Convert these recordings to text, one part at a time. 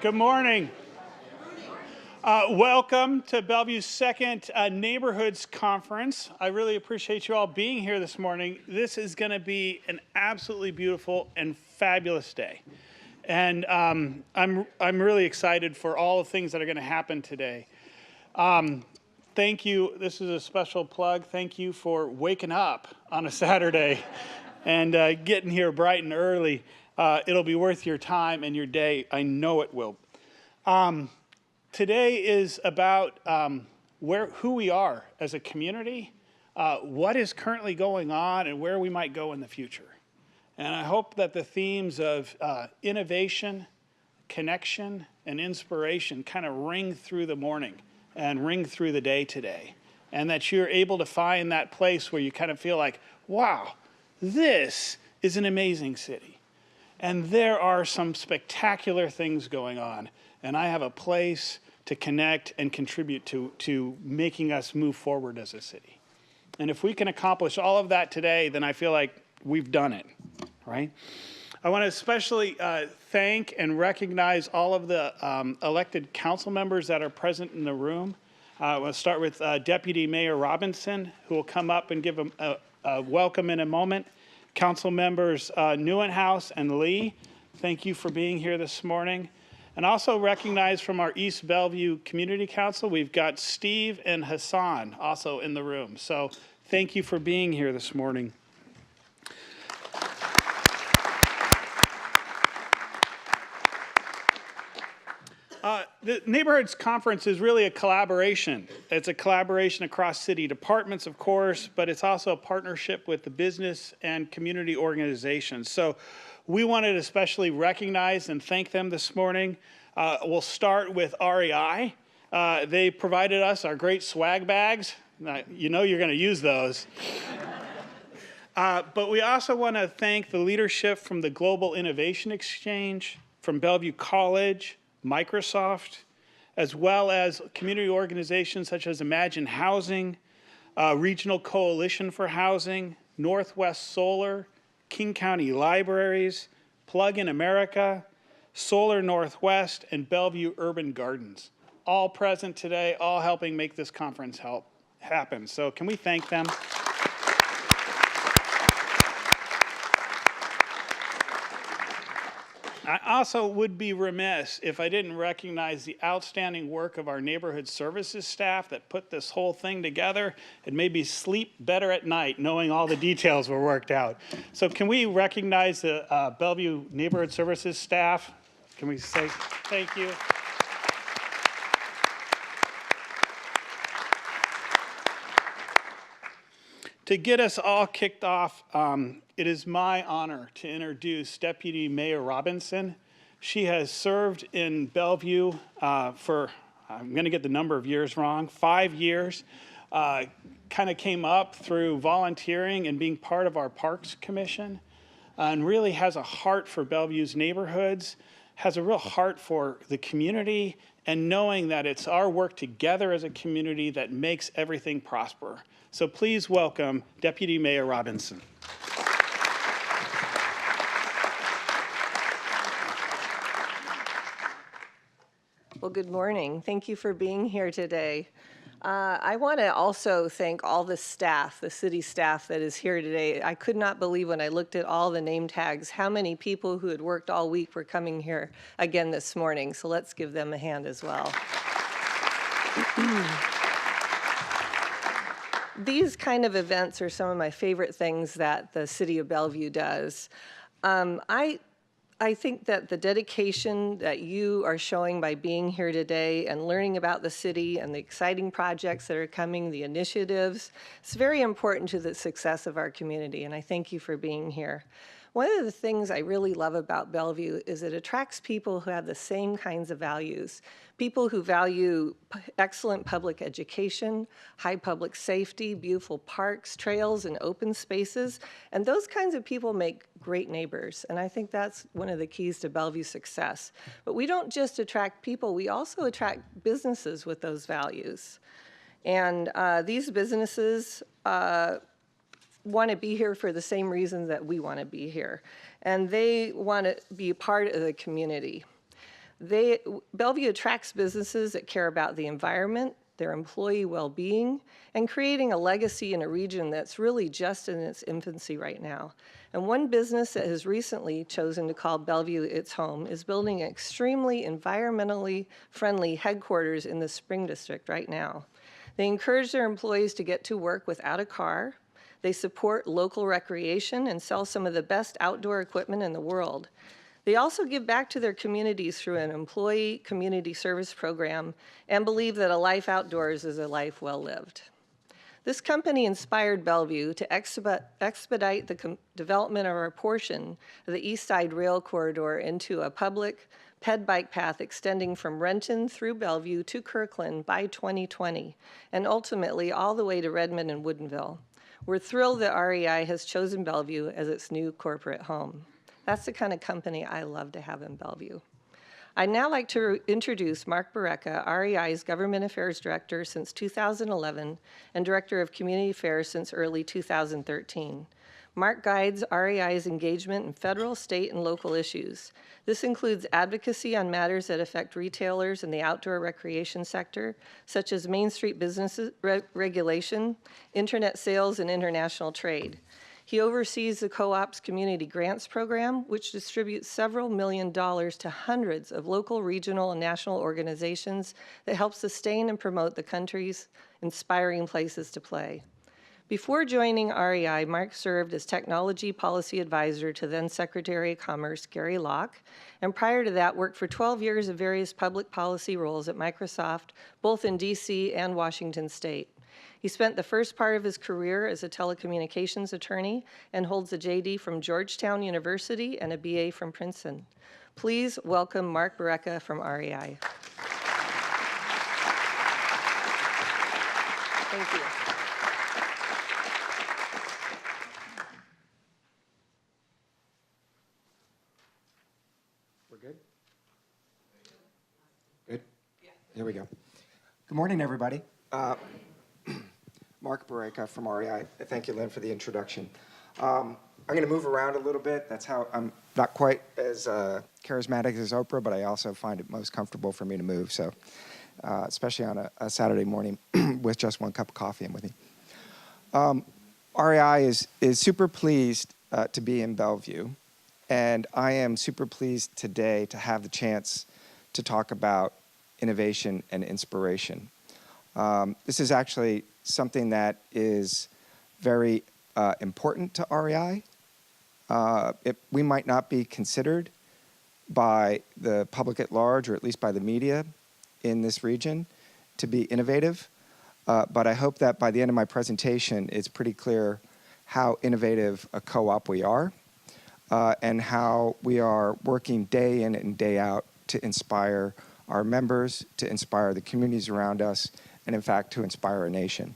Good morning. Welcome to Bellevue's second Neighborhoods Conference. I really appreciate you all being here this morning. This is going to be an absolutely beautiful and fabulous day. And I'm really excited for all the things that are going to happen today. Thank you. This is a special plug. Thank you for waking up on a Saturday and getting here bright and early. It'll be worth your time and your day. I know it will. Today is about who we are as a community, what is currently going on, and where we might go in the future. And I hope that the themes of innovation, connection, and inspiration kind of ring through the morning and ring through the day today. And that you're able to find that place where you kind of feel like, wow, this is an amazing city. And there are some spectacular things going on. And I have a place to connect and contribute to making us move forward as a city. And if we can accomplish all of that today, then I feel like we've done it, right? I want to especially thank and recognize all of the elected council members that are present in the room. I want to start with Deputy Mayor Robinson, who will come up and give a welcome in a moment. Council members Neuenhaus and Lee, thank you for being here this morning. And also recognize from our East Bellevue Community Council, we've got Steve and Hassan also in the room. So thank you for being here this morning. The Neighborhoods Conference is really a collaboration. It's a collaboration across city departments, of course, but it's also a partnership with the business and community organizations. So we wanted to especially recognize and thank them this morning. We'll start with REI. They provided us our great swag bags. You know you're going to use those. But we also want to thank the leadership from the Global Innovation Exchange, from Bellevue College, Microsoft, as well as community organizations such as Imagine Housing, Regional Coalition for Housing, Northwest Solar, King County Libraries, Plug in America, Solar Northwest, and Bellevue Urban Gardens. All present today, all helping make this conference happen. So can we thank them? I also would be remiss if I didn't recognize the outstanding work of our neighborhood services staff that put this whole thing together and made me sleep better at night knowing all the details were worked out. So can we recognize the Bellevue neighborhood services staff? Can we say thank you? To get us all kicked off, it is my honor to introduce Deputy Mayor Robinson. She has served in Bellevue for, I'm going to get the number of years wrong, 5 years. Kind of came up through volunteering and being part of our Parks Commission, and really has a heart for Bellevue's neighborhoods, has a real heart for the community, and knowing that it's our work together as a community that makes everything prosper. So please welcome Deputy Mayor Robinson. Well, good morning. Thank you for being here today. I want to also thank all the staff, the city staff that is here today. I could not believe when I looked at all the name tags how many people who had worked all week were coming here again this morning. So let's give them a hand as well. These kind of events are some of my favorite things that the city of Bellevue does. I think that the dedication that you are showing by being here today and learning about the city and the exciting projects that are coming, the initiatives, it's very important to the success of our community, and I thank you for being here. One of the things I really love about Bellevue is it attracts people who have the same kinds of values. People who value excellent public education, high public safety, beautiful parks, trails, and open spaces. And those kinds of people make great neighbors. And I think that's one of the keys to Bellevue's success. But we don't just attract people, we also attract businesses with those values. And these businesses want to be here for the same reasons that we want to be here. And they want to be part of the community. Bellevue attracts businesses that care about the environment, their employee well-being, and creating a legacy in a region that's really just in its infancy right now. And one business that has recently chosen to call Bellevue its home is building an extremely environmentally friendly headquarters in the Spring District right now. They encourage their employees to get to work without a car. They support local recreation and sell some of the best outdoor equipment in the world. They also give back to their communities through an employee community service program and believe that a life outdoors is a life well lived. This company inspired Bellevue to expedite the development of our portion of the East Side Rail Corridor into a public ped bike path extending from Renton through Bellevue to Kirkland by 2020, and ultimately all the way to Redmond and Woodinville. We're thrilled that REI has chosen Bellevue as its new corporate home. That's the kind of company I love to have in Bellevue. I'd now like to introduce Mark Barreca, REI's Government Affairs Director since 2011 and Director of Community Affairs since early 2013. Mark guides REI's engagement in federal, state, and local issues. This includes advocacy on matters that affect retailers in the outdoor recreation sector, such as Main Street business regulation, internet sales, and international trade. He oversees the Co-op's Community Grants Program, which distributes several $1 million to hundreds of local, regional, and national organizations that help sustain and promote the country's inspiring places to play. Before joining REI, Mark served as Technology Policy Advisor to then Secretary of Commerce Gary Locke, and prior to that worked for 12 years of various public policy roles at Microsoft, both in DC and Washington State. He spent the first part of his career as a telecommunications attorney and holds a JD from Georgetown University and a BA from Princeton. Please welcome Mark Barreca from REI. Thank you. We're good? Good? Yeah. There we go. Good morning, everybody. Mark Barreca from REI. Thank you, Lynn, for the introduction. I'm going to move around a little bit. That's how I'm not quite as charismatic as Oprah, but I also find it most comfortable for me to move. So, especially on a Saturday morning with just one cup of coffee in with me. REI is super pleased to be in Bellevue, and I am super pleased today to have the chance to talk about innovation and inspiration. This is actually something that is very important to REI. We might not be considered by the public at large, or at least by the media in this region, to be innovative. But I hope that by the end of my presentation, it's pretty clear how innovative a co-op we are, and how we are working day in and day out to inspire our members, to inspire the communities around us, and in fact, to inspire a nation.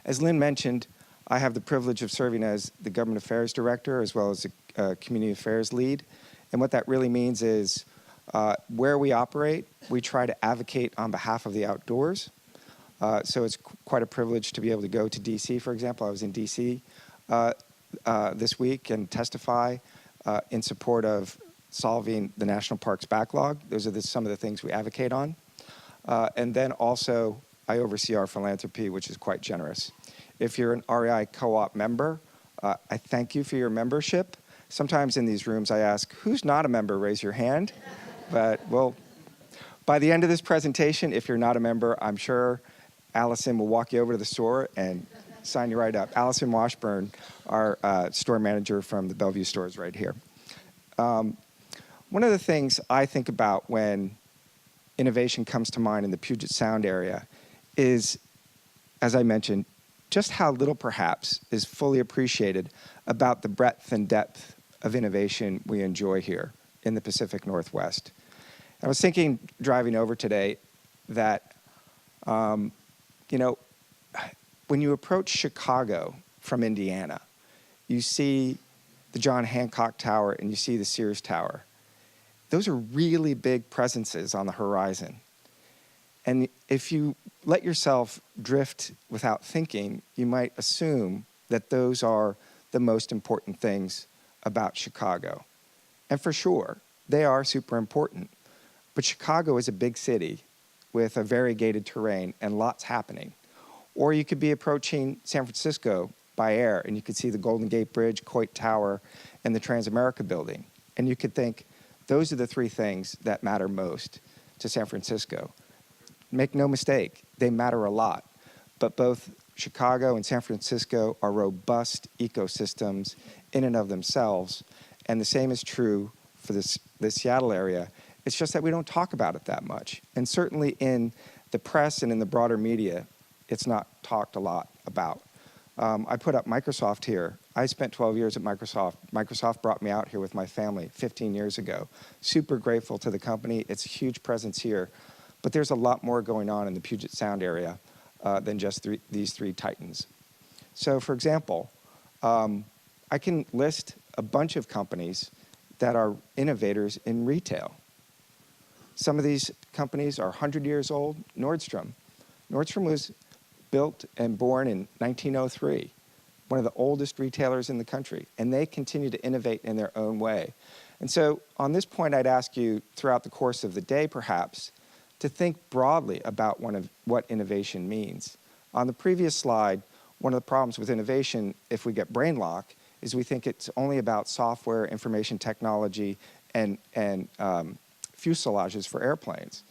As Lynn mentioned, I have the privilege of serving as the Government Affairs Director as well as the Community Affairs Lead. And what that really means is where we operate, we try to advocate on behalf of the outdoors. So it's quite a privilege to be able to go to DC, for example. I was in DC this week and testify in support of solving the National Parks backlog. Those are some of the things we advocate on. And then also, I oversee our philanthropy, which is quite generous. If you're an REI co-op member, I thank you for your membership. Sometimes in these rooms I ask, who's not a member? Raise your hand. But, well, by the end of this presentation, if you're not a member, I'm sure Allison will walk you over to the store and sign you right up. Allison Washburn, our store manager from the Bellevue stores right here. One of the things I think about when innovation comes to mind in the Puget Sound area is, as I mentioned, just how little perhaps is fully appreciated about the breadth and depth of innovation we enjoy here in the Pacific Northwest. I was thinking, driving over today, that, when you approach Chicago from Indiana, you see the John Hancock Tower and you see the Sears Tower. Those are really big presences on the horizon. And if you let yourself drift without thinking, you might assume that those are the most important things about Chicago. And for sure, they are super important. But Chicago is a big city with a variegated terrain and lots happening. Or you could be approaching San Francisco by air, and you could see the Golden Gate Bridge, Coit Tower, and the Transamerica Building. And you could think, those are the three things that matter most to San Francisco. Make no mistake, they matter a lot. But both Chicago and San Francisco are robust ecosystems in and of themselves. And the same is true for the Seattle area. It's just that we don't talk about it that much. And certainly in the press and in the broader media, it's not talked a lot about. I put up Microsoft here. I spent 12 years at Microsoft. Microsoft brought me out here with my family 15 years ago. Super grateful to the company. It's a huge presence here. But there's a lot more going on in the Puget Sound area than just these three titans. So for example, I can list a bunch of companies that are innovators in retail. Some of these companies are 100 years old. Nordstrom. Nordstrom was built and born in 1903, one of the oldest retailers in the country, and they continue to innovate in their own way. And so on this point, I'd ask you throughout the course of the day, perhaps, to think broadly about what innovation means. On the previous slide, one of the problems with innovation, if we get brain lock, is we think it's only about software, information technology, and fuselages for airplanes.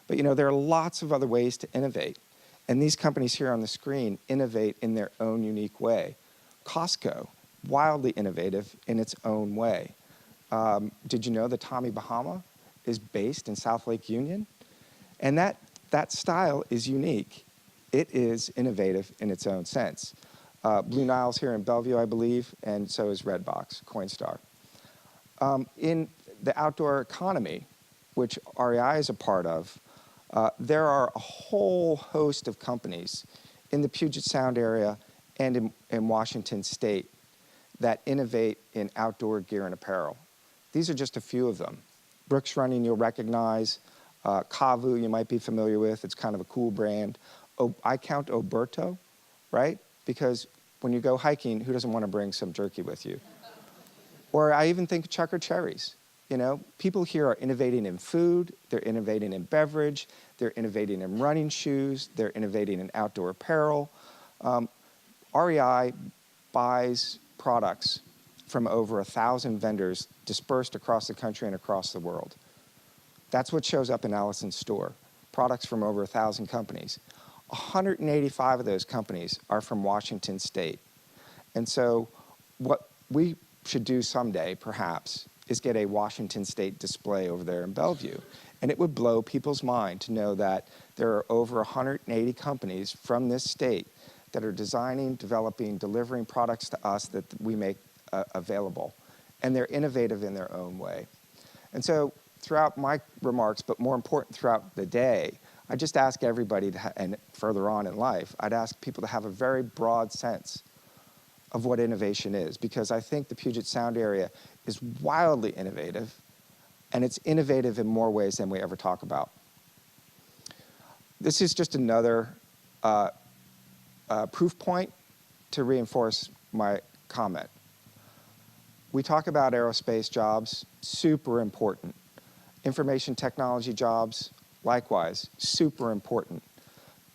But there are lots of other ways to innovate. And these companies here on the screen innovate in their own unique way. Costco, wildly innovative in its own way. Did you know that Tommy Bahama is based in South Lake Union? And that style is unique. It is innovative in its own sense. Blue Nile's here in Bellevue, I believe, and so is Redbox, Coinstar. In the outdoor economy, which REI is a part of, there are a whole host of companies in the Puget Sound area and in Washington State that innovate in outdoor gear and apparel. These are just a few of them. Brooks Running you'll recognize. Kavu you might be familiar with. It's kind of a cool brand. I count Oberto, right? Because when you go hiking, who doesn't want to bring some jerky with you? Or I even think Chucker Cherries. People here are innovating in food, they're innovating in beverage, they're innovating in running shoes, they're innovating in outdoor apparel. REI buys products from over 1,000 vendors dispersed across the country and across the world. That's what shows up in Allison's store, products from over 1,000 companies. 185 of those companies are from Washington State. And so what we should do someday, perhaps, is get a Washington State display over there in Bellevue. And it would blow people's mind to know that there are over 180 companies from this state that are designing, developing, delivering products to us that we make available. And they're innovative in their own way. And so throughout my remarks, but more important throughout the day, I just ask everybody, and further on in life, I'd ask people to have a very broad sense of what innovation is, because I think the Puget Sound area is wildly innovative, and it's innovative in more ways than we ever talk about. This is just another proof point to reinforce my comment. We talk about aerospace jobs, super important. Information technology jobs, likewise, super important.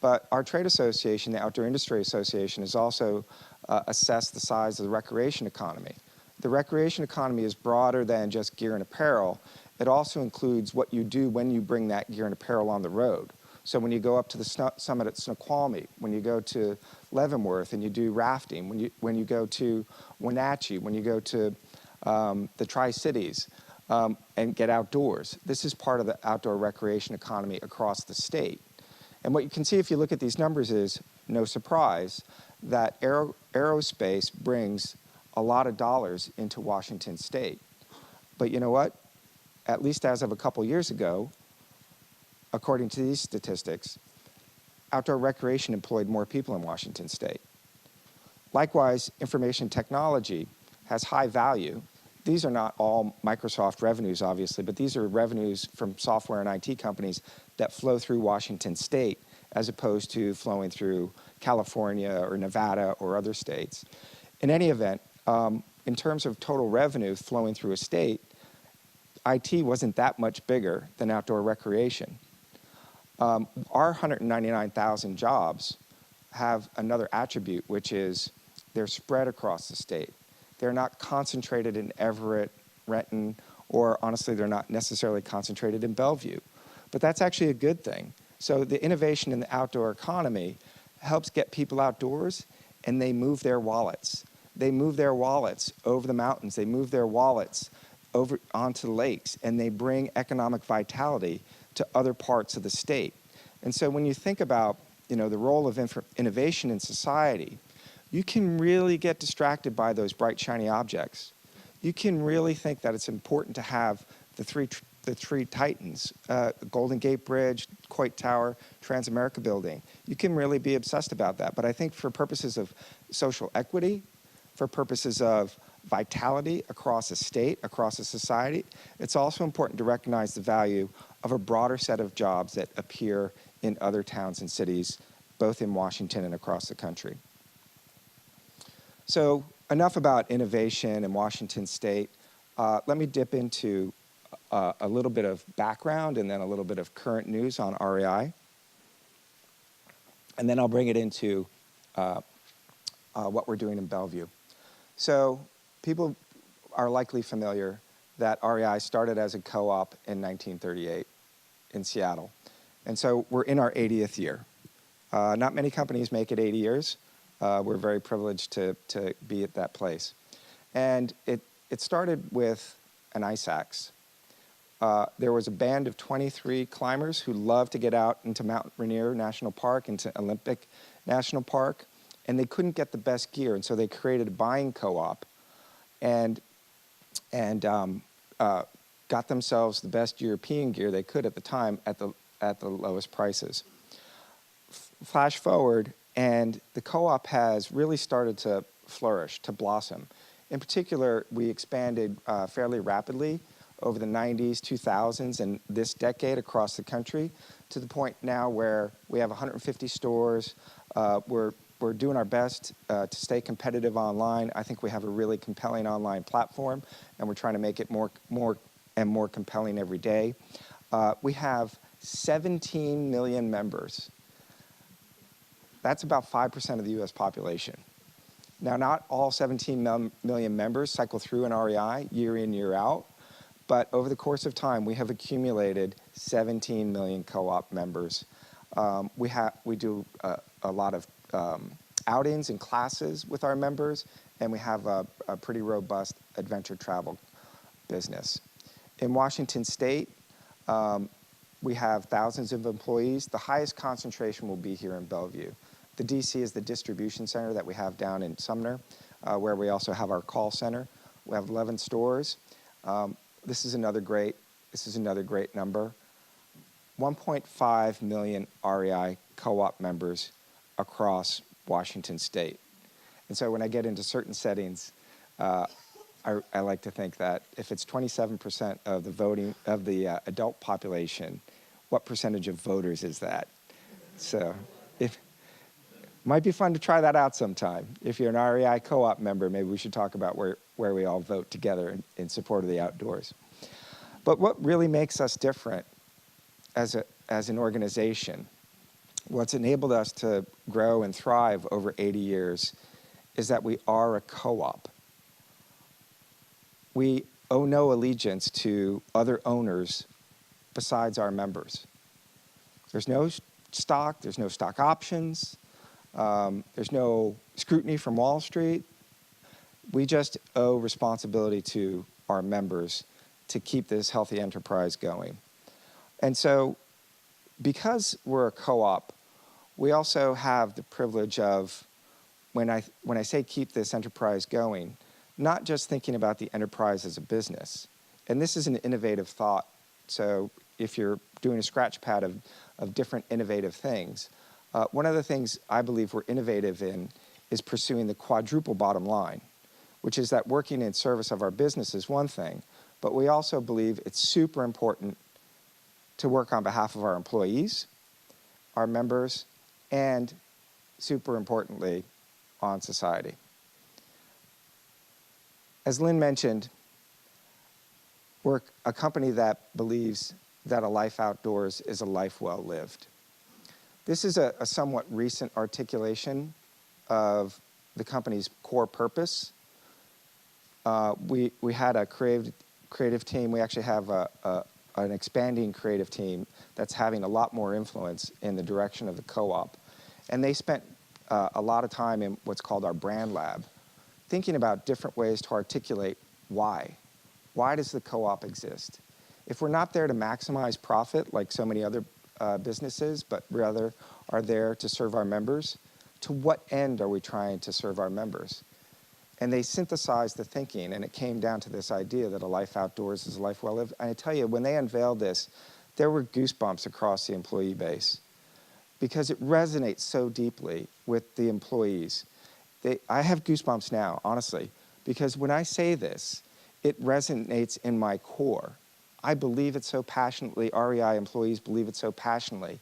But our trade association, the Outdoor Industry Association, has also assessed the size of the recreation economy. The recreation economy is broader than just gear and apparel. It also includes what you do when you bring that gear and apparel on the road. So when you go up to the summit at Snoqualmie, when you go to Leavenworth and you do rafting, when you go to Wenatchee, when you go to the Tri-Cities and get outdoors. This is part of the outdoor recreation economy across the state. And what you can see if you look at these numbers is, no surprise, that aerospace brings a lot of dollars into Washington State. But you know what? At least as of a couple years ago, according to these statistics, outdoor recreation employed more people in Washington State. Likewise, information technology has high value. These are not all Microsoft revenues, obviously, but these are revenues from software and IT companies that flow through Washington State as opposed to flowing through California or Nevada or other states. In any event, in terms of total revenue flowing through a state, IT wasn't that much bigger than outdoor recreation. Our 199,000 jobs have another attribute, which is they're spread across the state. They're not concentrated in Everett, Renton, or honestly, they're not necessarily concentrated in Bellevue. But that's actually a good thing. So the innovation in the outdoor economy helps get people outdoors, and they move their wallets. They move their wallets over the mountains. They move their wallets over onto the lakes, and they bring economic vitality to other parts of the state. And so when you think about, the role of innovation in society, you can really get distracted by those bright, shiny objects. You can really think that it's important to have the three titans, Golden Gate Bridge, Coit Tower, Transamerica Building. You can really be obsessed about that. But I think for purposes of social equity, for purposes of vitality across a state, across a society, it's also important to recognize the value of a broader set of jobs that appear in other towns and cities, both in Washington and across the country. So enough about innovation in Washington State. Let me dip into a little bit of background and then a little bit of current news on REI. And then I'll bring it into what we're doing in Bellevue. So people are likely familiar that REI started as a co-op in 1938 in Seattle. And so we're in our 80th year. Not many companies make it 80 years. We're very privileged to be at that place. And it started with an ice axe. There was a band of 23 climbers who loved to get out into Mount Rainier National Park, into Olympic National Park, and they couldn't get the best gear, and so they created a buying co-op and got themselves the best European gear they could at the time at the lowest prices. Flash forward, and the co-op has really started to flourish, to blossom. In particular, we expanded fairly rapidly over the 90s, 2000s, and this decade across the country to the point now where we have 150 stores. We're doing our best to stay competitive online. I think we have a really compelling online platform, and we're trying to make it more and more compelling every day. We have 17 million members. That's about 5% of the US population. Now, not all 17 million members cycle through an REI year in, year out, but over the course of time, we have accumulated 17 million co-op members. We do a lot of outings and classes with our members, and we have a pretty robust adventure travel business. In Washington State, we have thousands of employees. The highest concentration will be here in Bellevue. The DC is the distribution center that we have down in Sumner, where we also have our call center. We have 11 stores. This is another great number. 1.5 million REI co-op members across Washington State. And so when I get into certain settings, I like to think that if it's 27% of the adult population, what percentage of voters is that? So it might be fun to try that out sometime. If you're an REI co-op member, maybe we should talk about where we all vote together in support of the outdoors. But what really makes us different as an organization, what's enabled us to grow and thrive over 80 years, is that we are a co-op. We owe no allegiance to other owners besides our members. There's no stock, there's no stock options, there's no scrutiny from Wall Street. We just owe responsibility to our members to keep this healthy enterprise going. And so, because we're a co-op, we also have the privilege of, when I say keep this enterprise going, not just thinking about the enterprise as a business. And this is an innovative thought. So if you're doing a scratch pad of different innovative things, one of the things I believe we're innovative in is pursuing the quadruple bottom line, which is that working in service of our business is one thing, but we also believe it's super important to work on behalf of our employees, our members, and super importantly, on society. As Lynn mentioned, We're a company that believes that a life outdoors is a life well lived. This is a somewhat recent articulation of the company's core purpose. We had a creative team. We actually have an expanding creative team that's having a lot more influence in the direction of the co-op. And they spent a lot of time in what's called our brand lab, thinking about different ways to articulate why. Why does the co-op exist? If we're not there to maximize profit like so many other businesses, but rather are there to serve our members, to what end are we trying to serve our members? And they synthesized the thinking, and it came down to this idea that a life outdoors is a life well lived. And I tell you, when they unveiled this, there were goosebumps across the employee base because it resonates so deeply with the employees. I have goosebumps now, honestly, because when I say this, it resonates in my core. I believe it so passionately, REI employees believe it so passionately,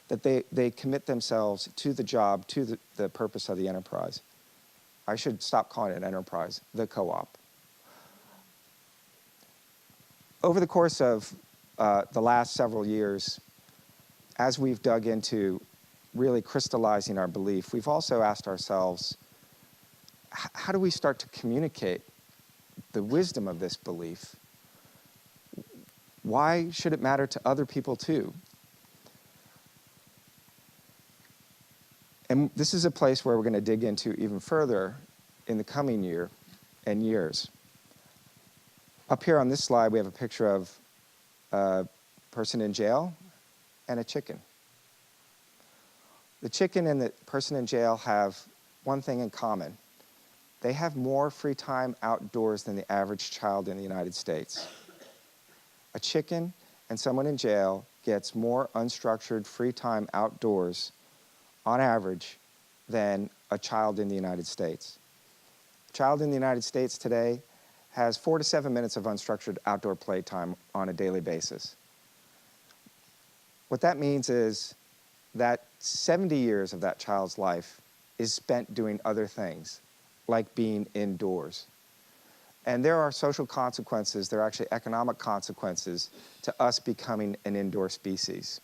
that they commit themselves to the job, to the purpose of the enterprise. I should stop calling it an enterprise, the co-op. Over the course of the last several years, as we've dug into really crystallizing our belief, we've also asked ourselves, how do we start to communicate the wisdom of this belief? Why should it matter to other people too? And this is a place where we're going to dig into even further in the coming year and years. Up here on this slide, we have a picture of a person in jail and a chicken. The chicken and the person in jail have one thing in common. They have more free time outdoors than the average child in the United States. A chicken and someone in jail gets more unstructured free time outdoors on average than a child in the United States. A child in the United States today has 4 to 7 minutes of unstructured outdoor playtime on a daily basis. What that means is that 70 years of that child's life is spent doing other things, like being indoors. And there are social consequences, there are actually economic consequences to us becoming an indoor species.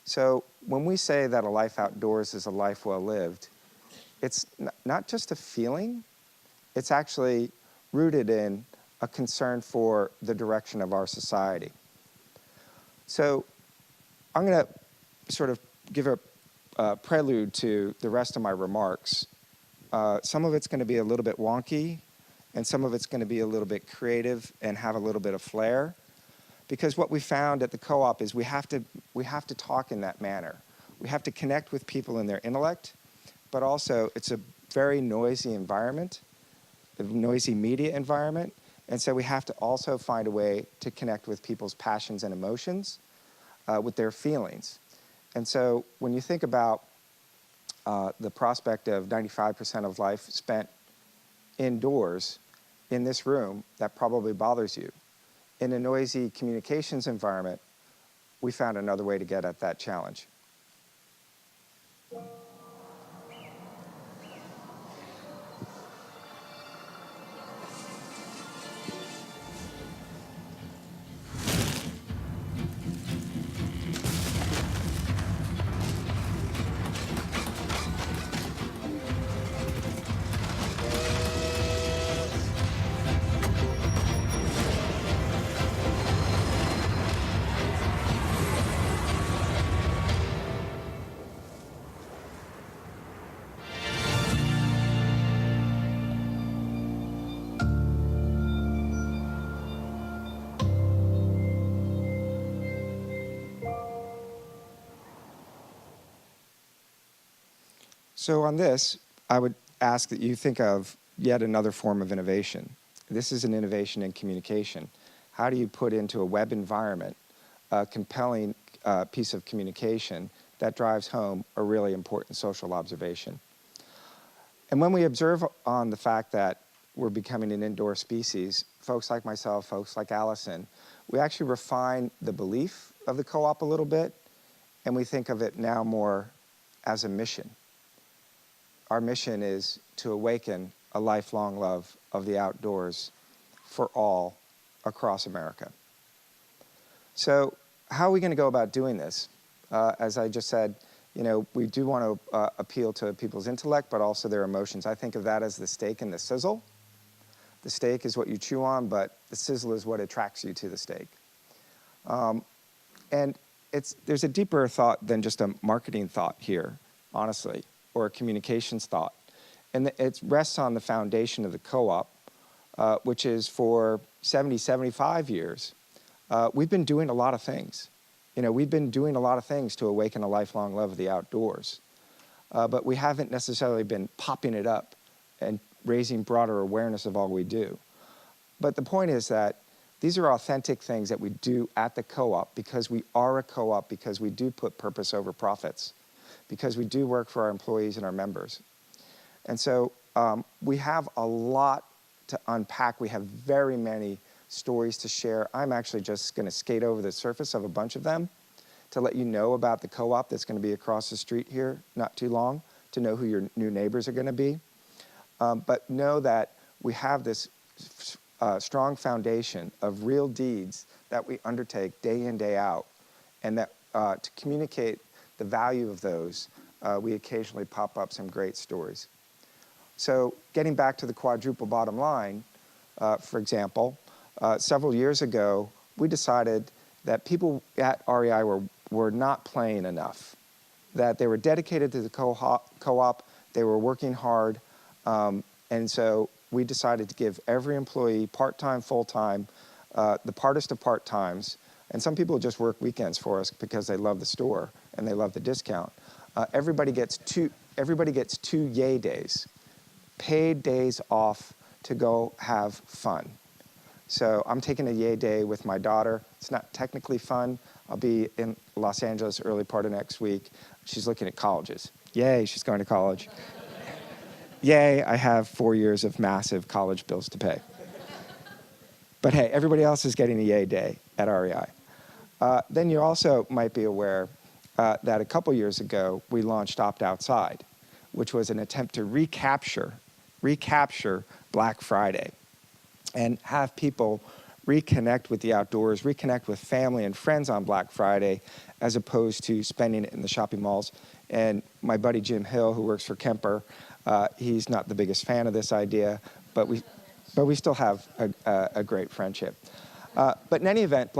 So when we say that a life outdoors is a life well lived, it's not just a feeling, it's actually rooted in a concern for the direction of our society. So I'm going to sort of give a prelude to the rest of my remarks. Some of it's going to be a little bit wonky, and some of it's going to be a little bit creative and have a little bit of flair. Because what we found at the co-op is we have to talk in that manner. We have to connect with people in their intellect, but also it's a very noisy environment, a noisy media environment, and so we have to also find a way to connect with people's passions and emotions, with their feelings. And so when you think about the prospect of 95% of life spent indoors in this room, that probably bothers you. In a noisy communications environment, we found another way to get at that challenge. So on this, I would ask that you think of yet another form of innovation. This is an innovation in communication. How do you put into a web environment a compelling piece of communication that drives home a really important social observation? And when we observe on the fact that we're becoming an indoor species, folks like myself, folks like Allison, we actually refine the belief of the co-op a little bit, and we think of it now more as a mission. Our mission is to awaken a lifelong love of the outdoors for all across America. So how are we going to go about doing this? As I just said, we do want to appeal to people's intellect, but also their emotions. I think of that as the steak and the sizzle. The steak is what you chew on, but the sizzle is what attracts you to the steak. And there's a deeper thought than just a marketing thought here, honestly, or a communications thought. And it rests on the foundation of the co-op, which is for 70, 75 years. We've been doing a lot of things. We've been doing a lot of things to awaken a lifelong love of the outdoors. But we haven't necessarily been popping it up and raising broader awareness of all we do. But the point is that these are authentic things that we do at the co-op because we are a co-op, because we do put purpose over profits, because we do work for our employees and our members. And so we have a lot to unpack. We have very many stories to share. I'm actually just going to skate over the surface of a bunch of them to let you know about the co-op that's going to be across the street here not too long, to know who your new neighbors are going to be. But know that we have this strong foundation of real deeds that we undertake day in, day out, and that to communicate the value of those, we occasionally pop up some great stories. So getting back to the quadruple bottom line, for example, several years ago, we decided that people at REI were not playing enough, that they were dedicated to the co-op, they were working hard, and so we decided to give every employee, part-time, full-time, the partest of part-times, and some people just work weekends for us because they love the store and they love the discount. Everybody gets two yay days, paid days off to go have fun. So I'm taking a yay day with my daughter. It's not technically fun. I'll be in Los Angeles early part of next week. She's looking at colleges. Yay, she's going to college. Yay, I have 4 years of massive college bills to pay. But hey, everybody else is getting a yay day at REI. Then you also might be aware that a couple years ago, we launched Opt Outside, which was an attempt to recapture Black Friday and have people reconnect with the outdoors, reconnect with family and friends on Black Friday, as opposed to spending it in the shopping malls. And my buddy Jim Hill, who works for Kemper, he's not the biggest fan of this idea, but we still have a great friendship. But in any event,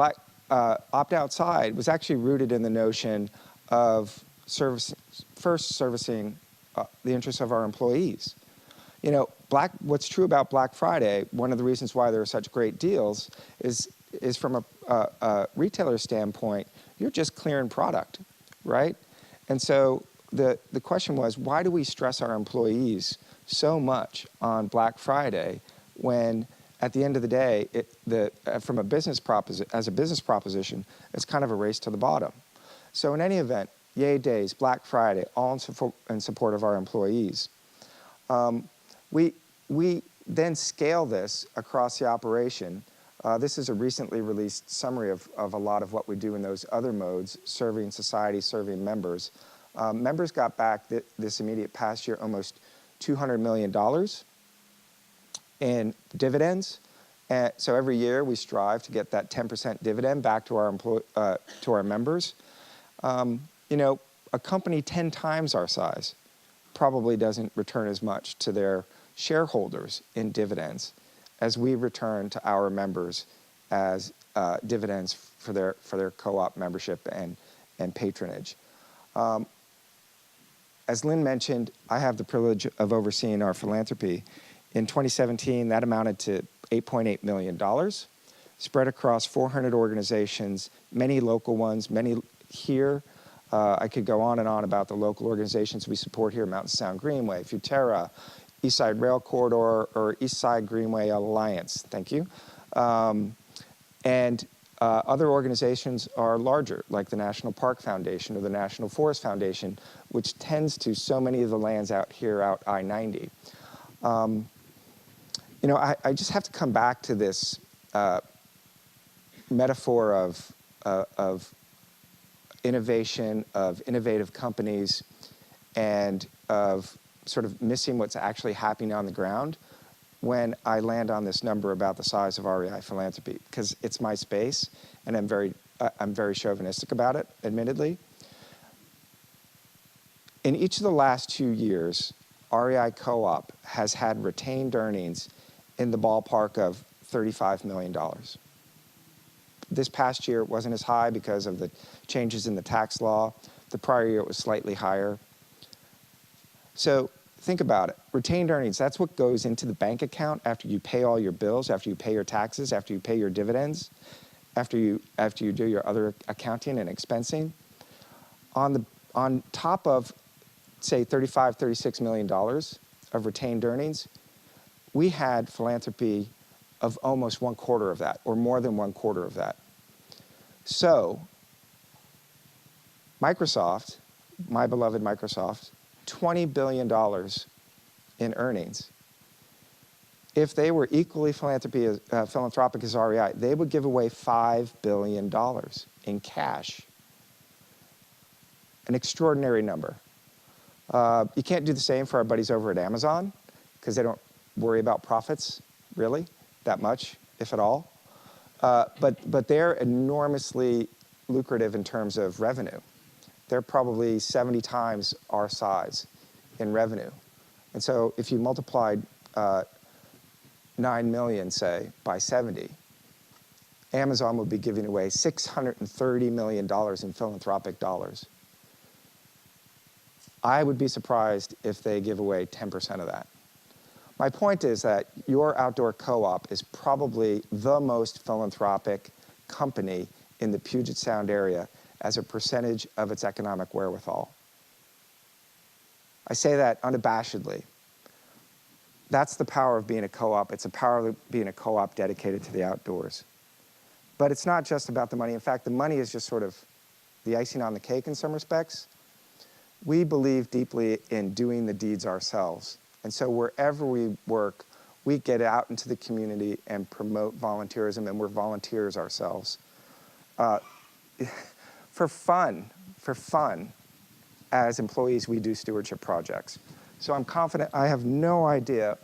Opt Outside was actually rooted in the notion of first servicing the interests of our employees. What's true about Black Friday, one of the reasons why there are such great deals is from a retailer standpoint, you're just clearing product, right? And so the question was, why do we stress our employees so much on Black Friday when at the end of the day, from a business proposition, it's kind of a race to the bottom. So in any event, yay days, Black Friday, all in support of our employees. We then scale this across the operation. This is a recently released summary of a lot of what we do in those other modes, serving society, serving members. Members got back this immediate past year almost $200 million in dividends. And so every year we strive to get that 10% dividend back to our members. A company 10 times our size probably doesn't return as much to their shareholders in dividends as we return to our members as dividends for their co-op membership and patronage. As Lynn mentioned, I have the privilege of overseeing our philanthropy. In 2017, that amounted to $8.8 million, spread across 400 organizations, many local ones, many here. I could go on and on about the local organizations we support here: Mountain Sound Greenway, Futerra, East Side Rail Corridor, or East Side Greenway Alliance. Thank you. And other organizations are larger, like the National Park Foundation or the National Forest Foundation, which tends to so many of the lands out here, out I-90. I just have to come back to this metaphor of innovation, of innovative companies, and of sort of missing what's actually happening on the ground. when I land on this number about the size of REI Philanthropy, because it's my space, and I'm very chauvinistic about it, admittedly. In each of the last 2 years, REI Co-op has had retained earnings in the ballpark of $35 million. This past year, it wasn't as high because of the changes in the tax law. The prior year, it was slightly higher. So think about it. Retained earnings, that's what goes into the bank account after you pay all your bills, after you pay your taxes, after you pay your dividends, after you do your other accounting and expensing. On top of, say, $35, $36 million of retained earnings, we had philanthropy of almost 1/4 of that, or more than 1/4 of that. So Microsoft, my beloved Microsoft, $20 billion in earnings. If they were equally philanthropic as REI, they would give away $5 billion in cash. An extraordinary number. You can't do the same for our buddies over at Amazon, because they don't worry about profits, really, that much, if at all. But they're enormously lucrative in terms of revenue. They're probably 70 times our size in revenue. And so if you multiplied 9 million, say, by 70, Amazon would be giving away $630 million in philanthropic dollars. I would be surprised if they give away 10% of that. My point is that your outdoor co-op is probably the most philanthropic company in the Puget Sound area as a percentage of its economic wherewithal. I say that unabashedly. That's the power of being a co-op. It's the power of being a co-op dedicated to the outdoors. But it's not just about the money. In fact, the money is just sort of the icing on the cake in some respects. We believe deeply in doing the deeds ourselves. And so wherever we work, we get out into the community and promote volunteerism, and we're volunteers ourselves. For fun, as employees, we do stewardship projects. So I'm confident, I have no idea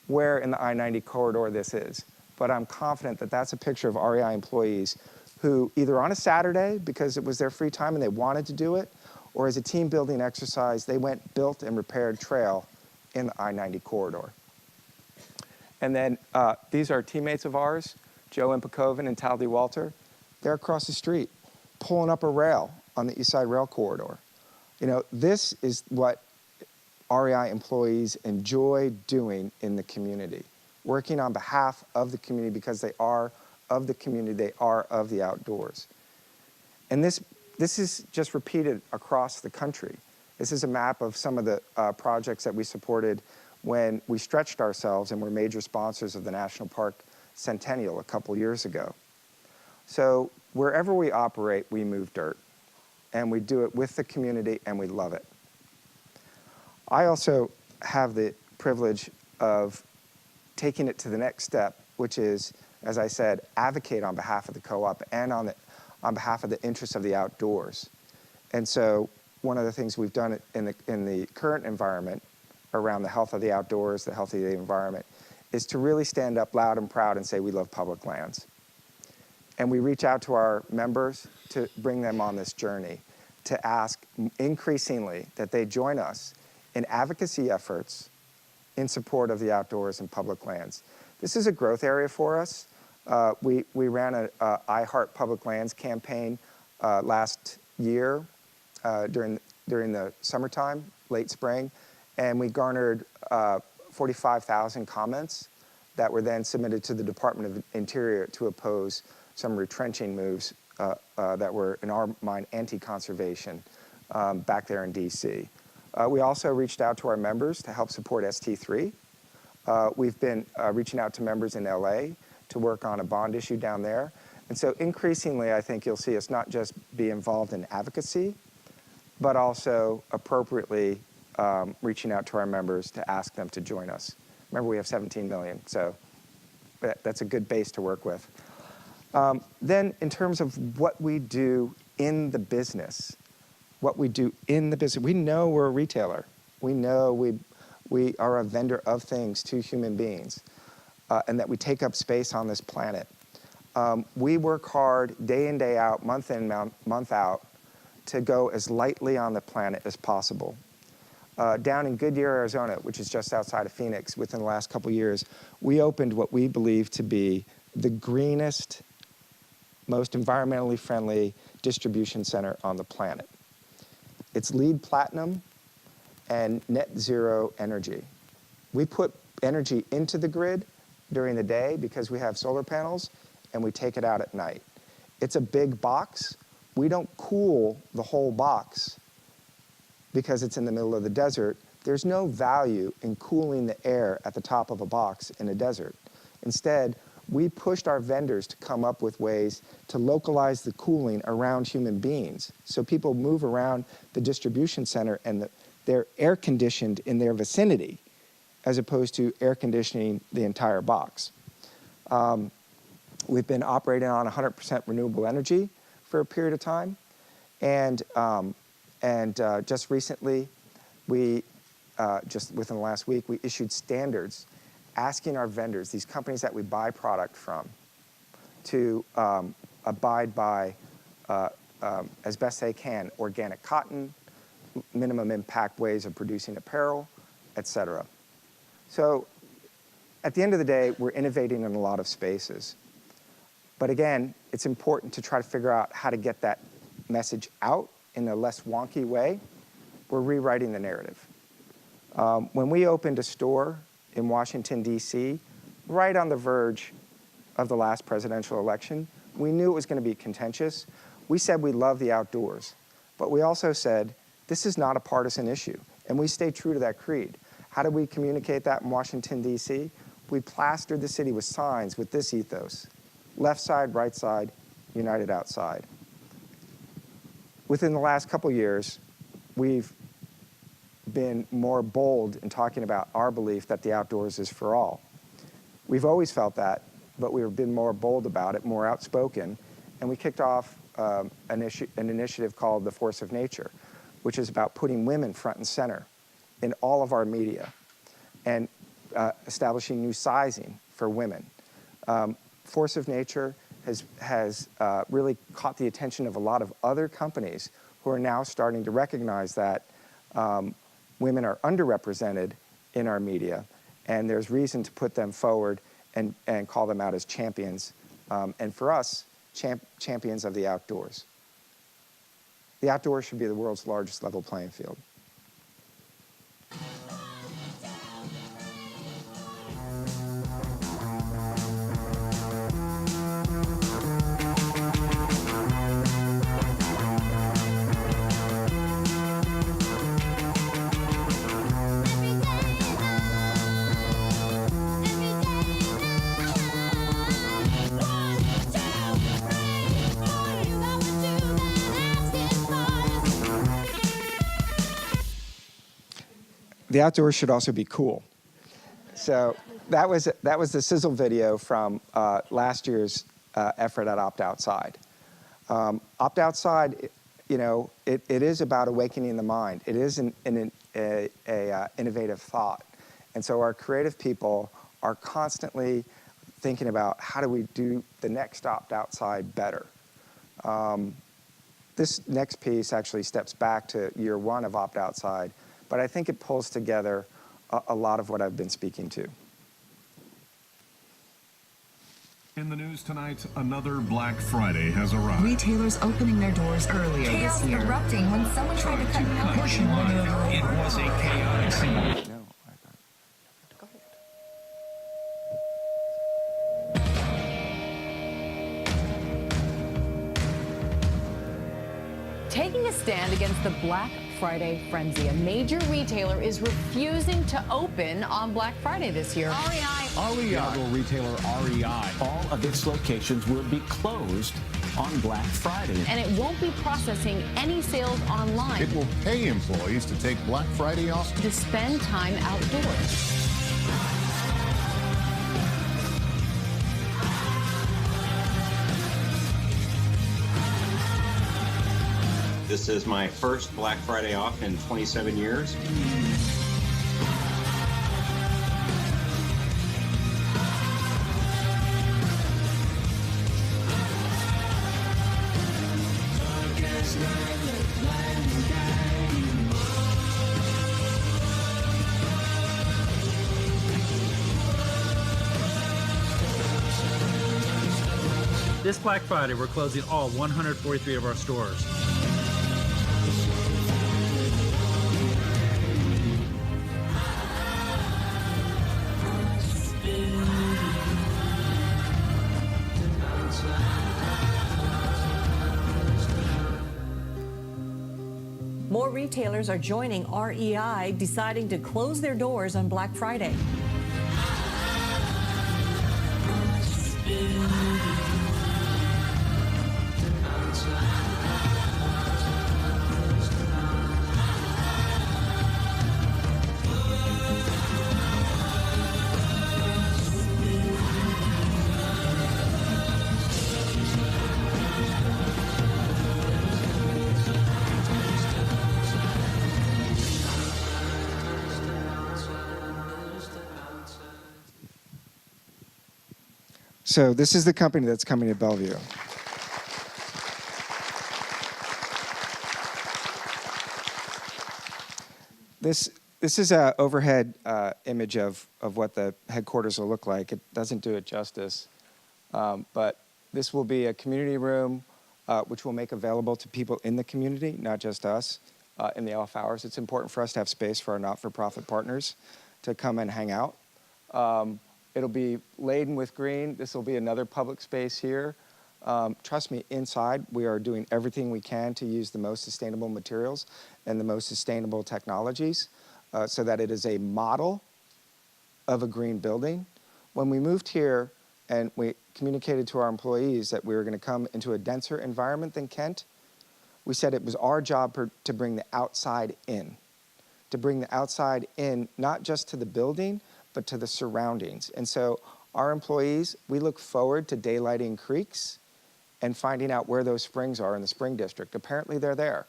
where in the I-90 corridor this is, but I'm confident that that's a picture of REI employees who either on a Saturday, because it was their free time and they wanted to do it, or as a team building exercise, they went, built, and repaired trail in the I-90 corridor. And then these are teammates of ours, Joe Impicoven and Taldi Walter. They're across the street, pulling up a rail on the East Side Rail Corridor. You know, this is what REI employees enjoy doing in the community, working on behalf of the community because they are of the community, they are of the outdoors. And this is just repeated across the country. This is a map of some of the projects that we supported when we stretched ourselves and were major sponsors of the National Park Centennial a couple years ago. So wherever we operate, we move dirt. And we do it with the community, and we love it. I also have the privilege of taking it to the next step, which is, as I said, advocate on behalf of the co-op and on behalf of the interests of the outdoors. And so one of the things we've done in the current environment around the health of the outdoors, the health of the environment, is to really stand up loud and proud and say we love public lands. And we reach out to our members to bring them on this journey, to ask increasingly that they join us in advocacy efforts in support of the outdoors and public lands. This is a growth area for us. We ran a I Heart Public Lands campaign last year during the summertime, late spring, and we garnered 45,000 comments that were then submitted to the Department of Interior to oppose some retrenching moves that were, in our mind, anti-conservation back there in DC. We also reached out to our members to help support ST3. We've been reaching out to members in LA to work on a bond issue down there. And so increasingly, I think you'll see us not just be involved in advocacy, but also appropriately reaching out to our members to ask them to join us. Remember, we have 17 million, so that's a good base to work with. Then in terms of what we do in the business, we know we're a retailer. We know we are a vendor of things to human beings. and that we take up space on this planet. We work hard day in, day out, month in, month out, to go as lightly on the planet as possible. Down in Goodyear, Arizona, which is just outside of Phoenix, within the last couple years, we opened what we believe to be the greenest, most environmentally friendly distribution center on the planet. It's LEED Platinum and net zero energy. We put energy into the grid during the day because we have solar panels, and we take it out at night. It's a big box. We don't cool the whole box because it's in the middle of the desert. There's no value in cooling the air at the top of a box in a desert. Instead, we pushed our vendors to come up with ways to localize the cooling around human beings. So people move around the distribution center and they're air conditioned in their vicinity, as opposed to air conditioning the entire box. We've been operating on 100% renewable energy for a period of time. And just recently, just within the last week, we issued standards asking our vendors, these companies that we buy product from, to abide by, as best they can, organic cotton, minimum impact ways of producing apparel, et cetera. So at the end of the day, we're innovating in a lot of spaces. But again, it's important to try to figure out how to get that message out in a less wonky way. We're rewriting the narrative. When we opened a store in Washington, D.C., right on the verge of the last presidential election, we knew it was going to be contentious. We said we love the outdoors, but we also said this is not a partisan issue, and we stay true to that creed. How did we communicate that in Washington, D.C.? We plastered the city with signs with this ethos: left side, right side, united outside. Within the last couple years, we've been more bold in talking about our belief that the outdoors is for all. We've always felt that, but we've been more bold about it, more outspoken, and we kicked off an initiative called The Force of Nature, which is about putting women front and center in all of our media and establishing new sizing for women. Force of Nature has really caught the attention of a lot of other companies who are now starting to recognize that women are underrepresented in our media, and there's reason to put them forward and call them out as champions, and for us, champions of the outdoors. The outdoors should be the world's largest level playing field. The outdoors should also be cool. So that was the sizzle video from last year's effort at Opt Outside. Opt Outside, it is about awakening the mind. It is an innovative thought. And so our creative people are constantly thinking about how do we do the next Opt Outside better. This next piece actually steps back to year one of Opt Outside, but I think it pulls together a lot of what I've been speaking to. In the news tonight, another Black Friday has arrived. Retailers opening their doors earlier Chaos this year. erupting when someone tried to cut me off. Pushing one another. It was a chaotic scene. No, I thought. Go ahead. Taking a stand against the Black Friday frenzy, a major retailer is refusing to open on Black Friday this year. REI, outdoor retailer REI, all of its locations will be closed on Black Friday. And it won't be processing any sales online It will pay employees to take Black Friday off. to spend time outdoors. This is my first Black Friday off in 27 years. This Black Friday, we're closing all 143 of our stores. More retailers are joining REI, deciding to close their doors on Black Friday. So this is the company that's coming to Bellevue. This is an overhead image of what the headquarters will look like. It doesn't do it justice, but this will be a community room which we'll make available to people in the community, not just us, in the off hours. It's important for us to have space for our not-for-profit partners to come and hang out. It'll be laden with green. This will be another public space here. Trust me, inside we are doing everything we can to use the most sustainable materials and the most sustainable technologies so that it is a model of a green building. When we moved here and we communicated to our employees that we were going to come into a denser environment than Kent, we said it was our job to bring the outside in. To bring the outside in, not just to the building, but to the surroundings. And so our employees, we look forward to daylighting creeks and finding out where those springs are in the Spring District. Apparently they're there.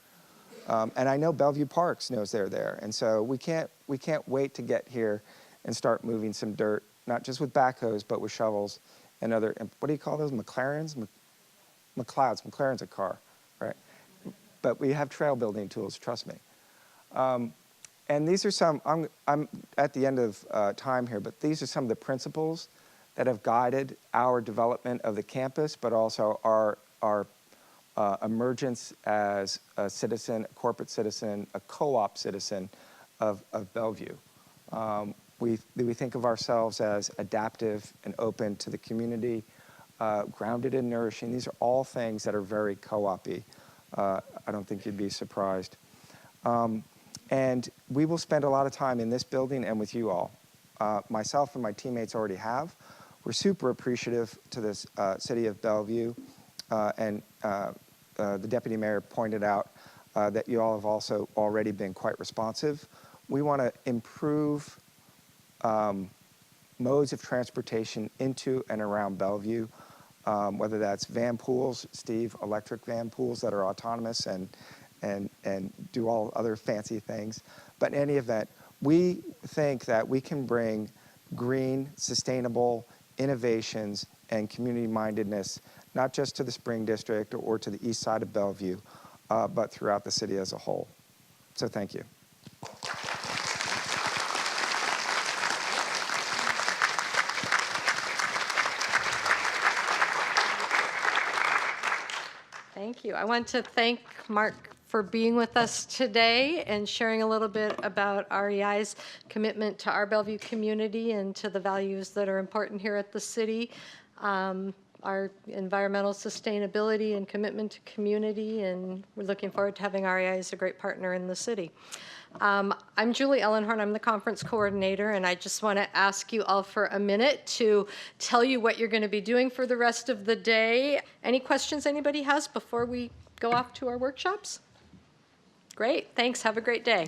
And I know Bellevue Parks knows they're there. And so we can't wait to get here and start moving some dirt, not just with backhoes, but with shovels and other, what do you call those, McLarens? McLeod's, McLaren's a car, right? But we have trail building tools, trust me. And these are some, I'm at the end of time here, but these are some of the principles that have guided our development of the campus, but also our emergence as a citizen, a corporate citizen, a co-op citizen of Bellevue. We think of ourselves as adaptive and open to the community, grounded and nourishing. These are all things that are very co-op-y. I don't think you'd be surprised. And we will spend a lot of time in this building and with you all. Myself and my teammates already have. We're super appreciative to this city of Bellevue. And the deputy mayor pointed out that you all have also already been quite responsive. We want to improve modes of transportation into and around Bellevue, whether that's van pools, Steve, electric van pools that are autonomous and do all other fancy things. But in any event, we think that we can bring green, sustainable innovations and community-mindedness, not just to the Spring District or to the east side of Bellevue, but throughout the city as a whole. So thank you. Thank you. I want to thank Mark for being with us today and sharing a little bit about REI's commitment to our Bellevue community and to the values that are important here at the city, our environmental sustainability and commitment to community, and we're looking forward to having REI as a great partner in the city. I'm Julie Ellenhorn. I'm the conference coordinator, and I just want to ask you all for a minute to tell you what you're going to be doing for the rest of the day. Any questions anybody has before we go off to our workshops? Great. Thanks. Have a great day.